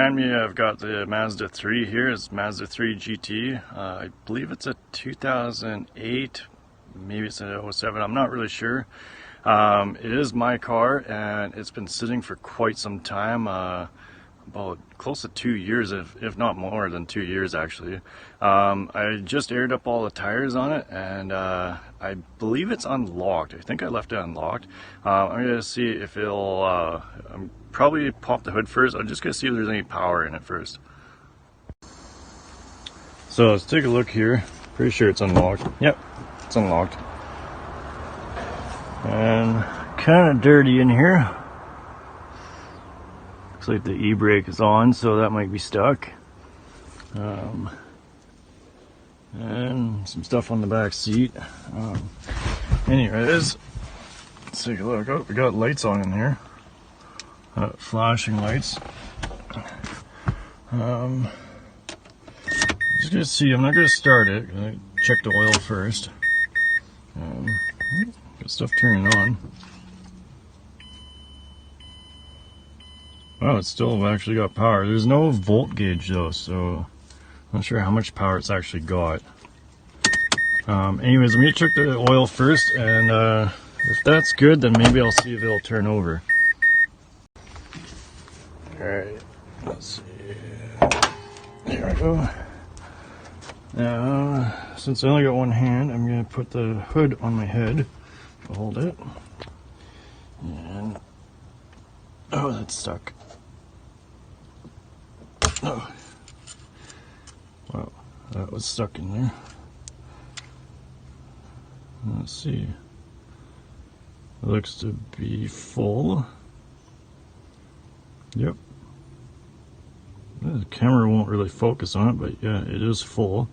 behind me I've got the Mazda 3 here. It's Mazda 3GT. I believe it's a 2008, maybe it's a 07, I'm not really sure. It is my car and it's been sitting for quite some time, about close to 2 years, if not more than 2 years actually. I just aired up all the tires on it and I believe it's unlocked. I think I left it unlocked. I'm going to see if it'll, probably pop the hood first. I'm just going to see if there's any power in it first. So let's take a look here. Pretty sure it's unlocked. Yep, it's unlocked. And kind of dirty in here. Looks like the e-brake is on, so that might be stuck. And some stuff on the back seat. Anyways, let's take a look. Oh, we got lights on in here. Flashing lights. Just gonna see. I'm not gonna start it. I'm gonna check the oil first. Got stuff turning on. Oh, it's still actually got power. There's no volt gauge though, so I'm not sure how much power it's actually got. Anyways, I'm gonna check the oil first, and if that's good, then maybe I'll see if it'll turn over. Alright, let's see. There we go. Now, since I only got one hand, I'm going to put the hood on my head to hold it. And, oh, that's stuck. Oh. Wow, that was stuck in there. Let's see. It looks to be full. Yep. The camera won't really focus on it, but yeah, it is full.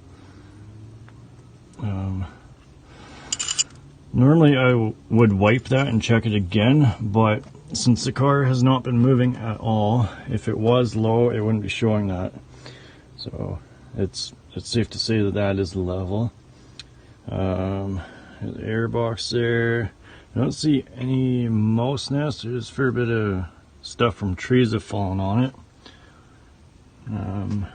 Normally I would wipe that and check it again, but since the car has not been moving at all, if it was low, it wouldn't be showing that. So it's safe to say that that is level. The air box there. I don't see any mouse nest. There's a fair bit of stuff from trees have fallen on it. And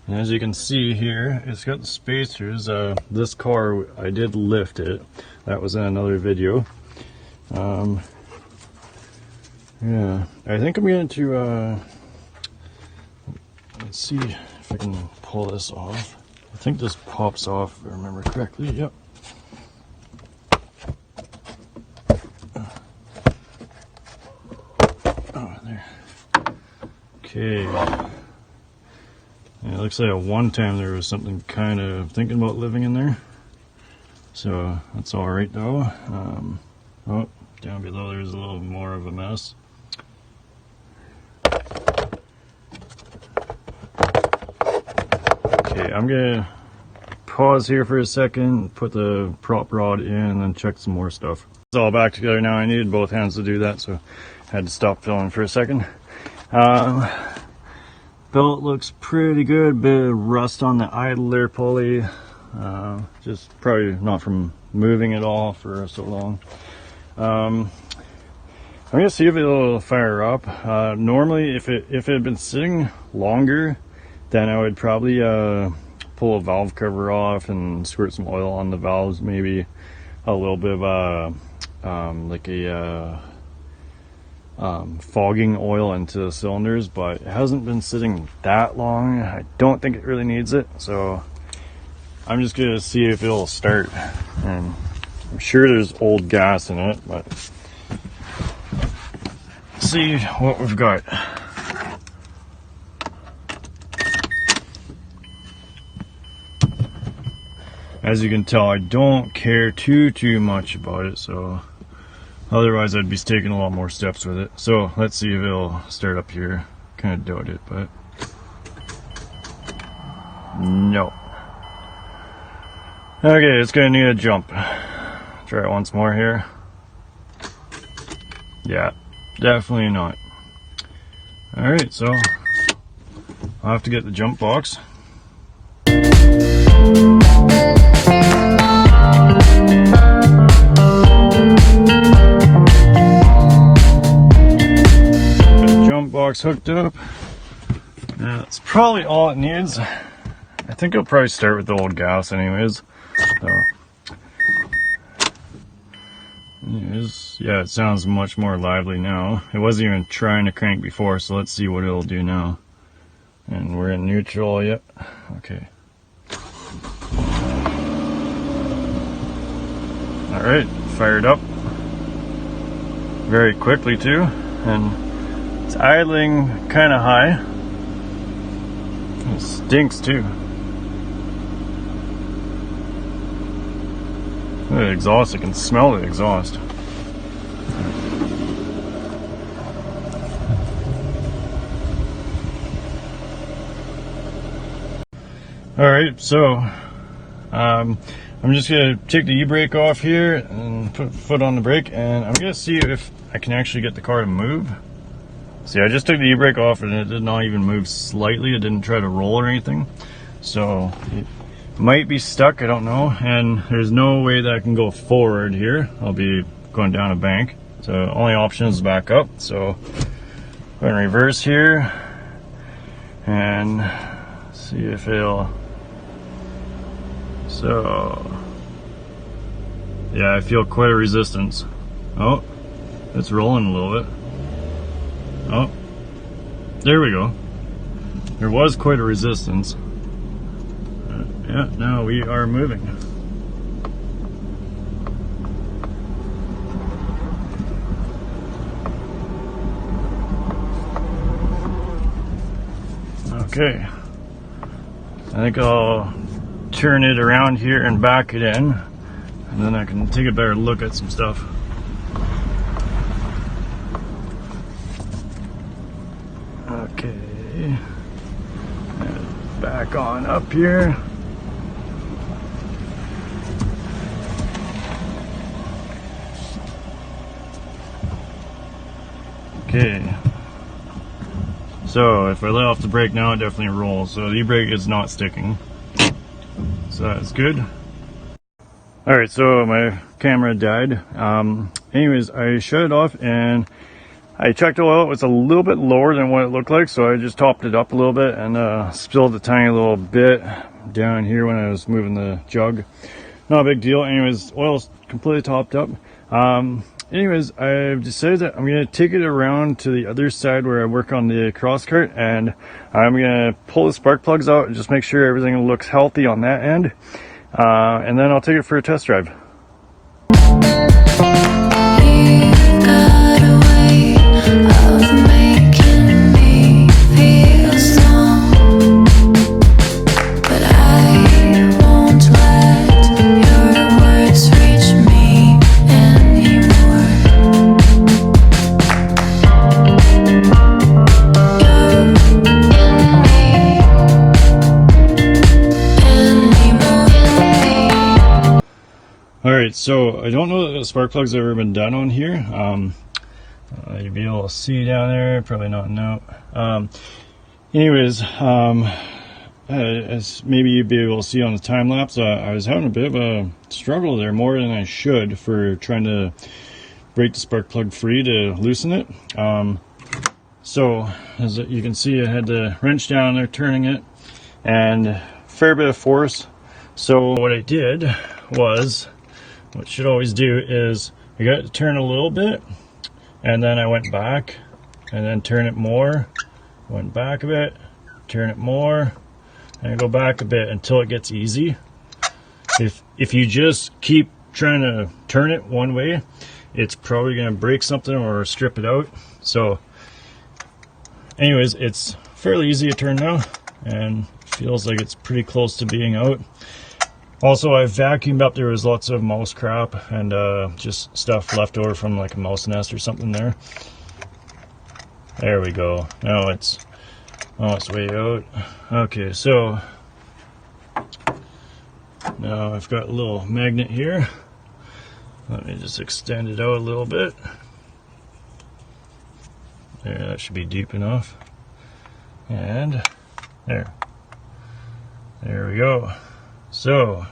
as you can see here, it's got the spacers. This car, I did lift it. That was in another video. Yeah, I think I'm going to, let's see if I can pull this off. I think this pops off, if I remember correctly. Yep. Oh, there. Okay. Yeah, it looks like at one time there was something kind of thinking about living in there. So that's alright though. Oh, down below there's a little more of a mess. Okay, I'm gonna pause here for a second, put the prop rod in, and then check some more stuff. It's all back together now. I needed both hands to do that, so I had to stop filming for a second. Belt looks pretty good. Bit of rust on the idler pulley. Just probably not from moving it all for so long. I'm gonna see if it'll fire up. Normally, if it had been sitting longer, then I would probably pull a valve cover off and squirt some oil on the valves. Maybe a little bit of like a fogging oil into the cylinders, but it hasn't been sitting that long. I don't think it really needs it, so I'm just gonna see if it'll start. And I'm sure there's old gas in it, but let's see what we've got. As you can tell, I don't care too much about it, so otherwise I'd be taking a lot more steps with it. So let's see if it'll start up here. Kind of doubt it, but no. Okay, it's gonna need a jump. Try it once more here. Yeah, definitely not. Alright, so I'll have to get the jump box. Jump box hooked up. That's probably all it needs. I think it'll probably start with the old gas anyways. So. Yeah, it sounds much more lively now. It wasn't even trying to crank before, so let's see what it'll do now. And we're in neutral, yep. Okay. Alright, fired up. Very quickly too. And it's idling kind of high. It stinks too. The exhaust, I can smell the exhaust. Alright, so I'm just going to take the e-brake off here and put foot on the brake, and I'm going to see if I can actually get the car to move. See, I just took the e-brake off and it did not even move slightly. It didn't try to roll or anything. So it might be stuck, I don't know. And there's no way that I can go forward here. I'll be going down a bank. So the only option is back up. So go in reverse here and see if it'll. So yeah, I feel quite a resistance. Oh, it's rolling a little bit. Oh, there we go. There was quite a resistance. Yeah, now we are moving. Okay. I think I'll turn it around here and back it in, and then I can take a better look at some stuff. Okay. And back on up here. Okay. So if I let off the brake now, it definitely rolls. So the e-brake is not sticking. So that's good. Alright, so my camera died. Anyways, I shut it off and I checked the oil. It was a little bit lower than what it looked like, so I just topped it up a little bit and spilled a tiny little bit down here when I was moving the jug. Not a big deal. Anyways, oil's completely topped up. Anyways, I've decided that I'm going to take it around to the other side where I work on the cross cart, and I'm going to pull the spark plugs out and just make sure everything looks healthy on that end. And then I'll take it for a test drive. Alright, so I don't know that the spark plug's ever been done on here. You'll be able to see down there, probably not now. Anyways, as maybe you'd be able to see on the time lapse, I was having a bit of a struggle there, more than I should, for trying to break the spark plug free to loosen it. So as you can see, I had the wrench down there turning it, and a fair bit of force. So what I did was, what you should always do is, I got to turn a little bit, and then I went back, and then turn it more, went back a bit, turn it more, and go back a bit until it gets easy. If you just keep trying to turn it one way, it's probably going to break something or strip it out. So anyways, it's fairly easy to turn now, and feels like it's pretty close to being out. Also, I vacuumed up. There was lots of mouse crap and just stuff left over from like a mouse nest or something there. There we go. Now it's on its way out. Okay, so now I've got a little magnet here. Let me just extend it out a little bit. There, that should be deep enough. And there. There we go. So,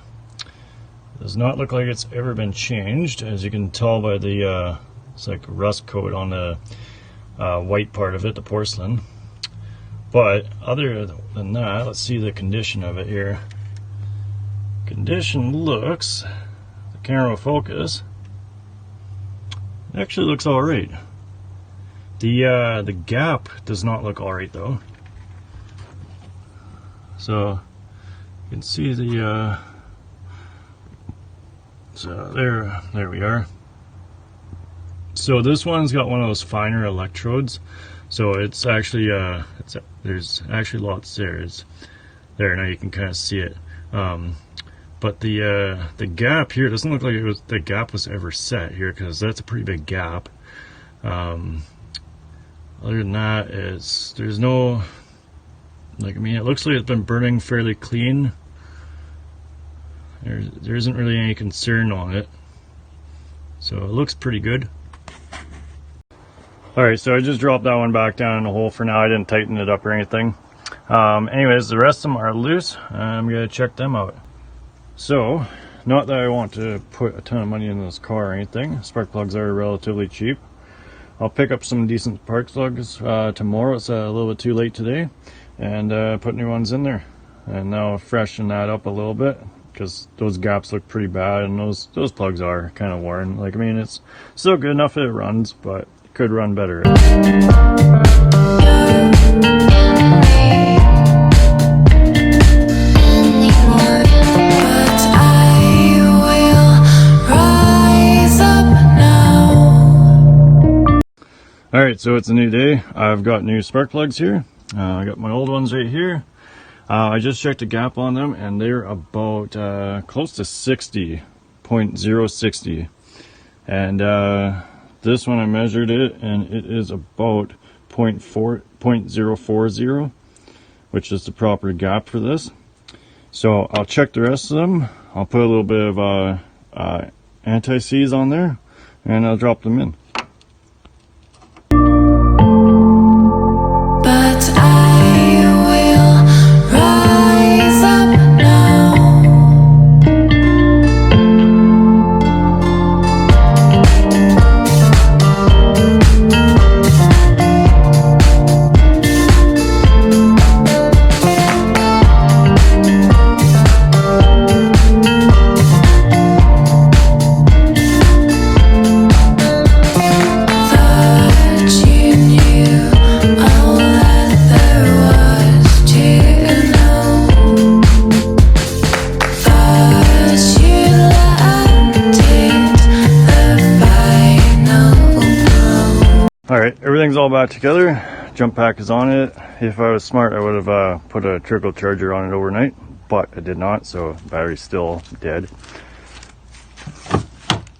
does not look like it's ever been changed, as you can tell by the it's like rust coat on the white part of it, the porcelain. But other than that, let's see the condition of it here. Condition looks, the camera will focus, it actually looks alright. The gap does not look alright though. So you can see the so there we are. So this one's got one of those finer electrodes. So it's actually there's actually lots there. It's there now, you can kind of see it. But the gap here doesn't look like the gap was ever set here, because that's a pretty big gap. Other than that, there's no, like, I mean, it looks like it's been burning fairly clean. There isn't really any concern on it, so it looks pretty good. Alright, so I just dropped that one back down in the hole for now. I didn't tighten it up or anything. Anyways, the rest of them are loose. I'm gonna check them out. So, not that I want to put a ton of money in this car or anything. Spark plugs are relatively cheap. I'll pick up some decent spark plugs tomorrow. It's a little bit too late today, and put new ones in there. And now freshen that up a little bit, because those gaps look pretty bad, and those plugs are kind of worn. Like, I mean, it's still good enough that it runs, but it could run better. Alright, so it's a new day. I've got new spark plugs here. I got my old ones right here. I just checked the gap on them, and they're about close to 60.060. And this one I measured it, and it is about 0.040, which is the proper gap for this. So I'll check the rest of them. I'll put a little bit of anti-seize on there, and I'll drop them in. Alright, everything's all back together. Jump pack is on it. If I was smart, I would have put a trickle charger on it overnight, but I did not, so the battery's still dead.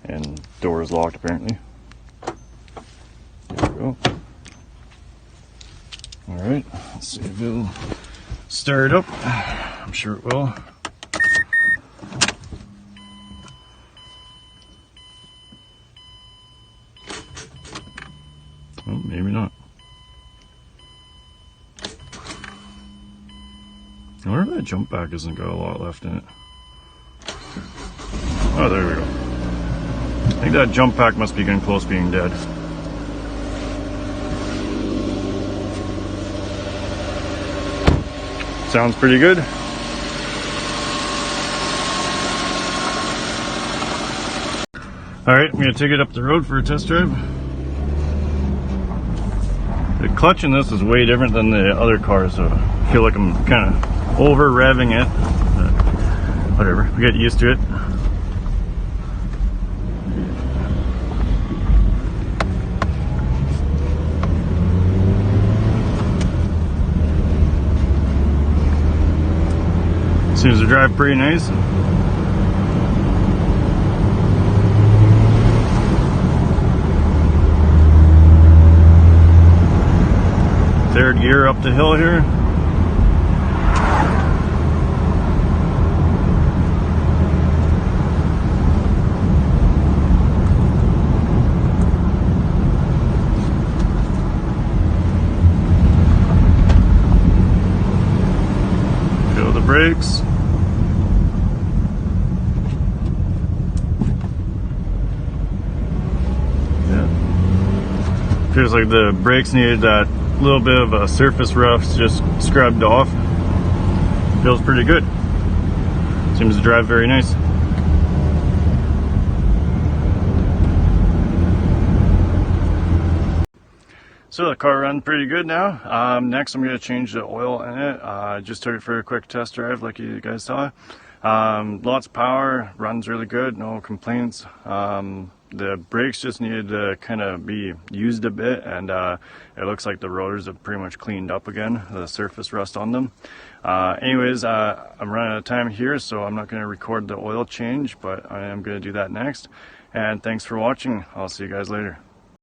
And door is locked apparently. There we go. Alright, let's see if it'll start up. I'm sure it will. Oh, maybe not. I wonder if that jump back hasn't got a lot left in it. Oh, there we go. I think that jump pack must be getting close to being dead. Sounds pretty good. Alright, I'm going to take it up the road for a test drive. The clutch in this is way different than the other car, so I feel like I'm kind of over revving it. But whatever, we get used to it. Seems to drive pretty nice. Third gear up the hill here. Feel the brakes. Yeah. Feels like the brakes needed that A little bit of a surface rough just scrubbed off. Feels pretty good. Seems to drive very nice. So the car runs pretty good now. Next I'm going to change the oil in it. I just took it for a quick test drive like you guys saw. Lots of power, runs really good, no complaints. The brakes just needed to kind of be used a bit, and it looks like the rotors have pretty much cleaned up again, the surface rust on them. Anyways, I'm running out of time here, so I'm not going to record the oil change, but I am going to do that next. And thanks for watching. I'll see you guys later.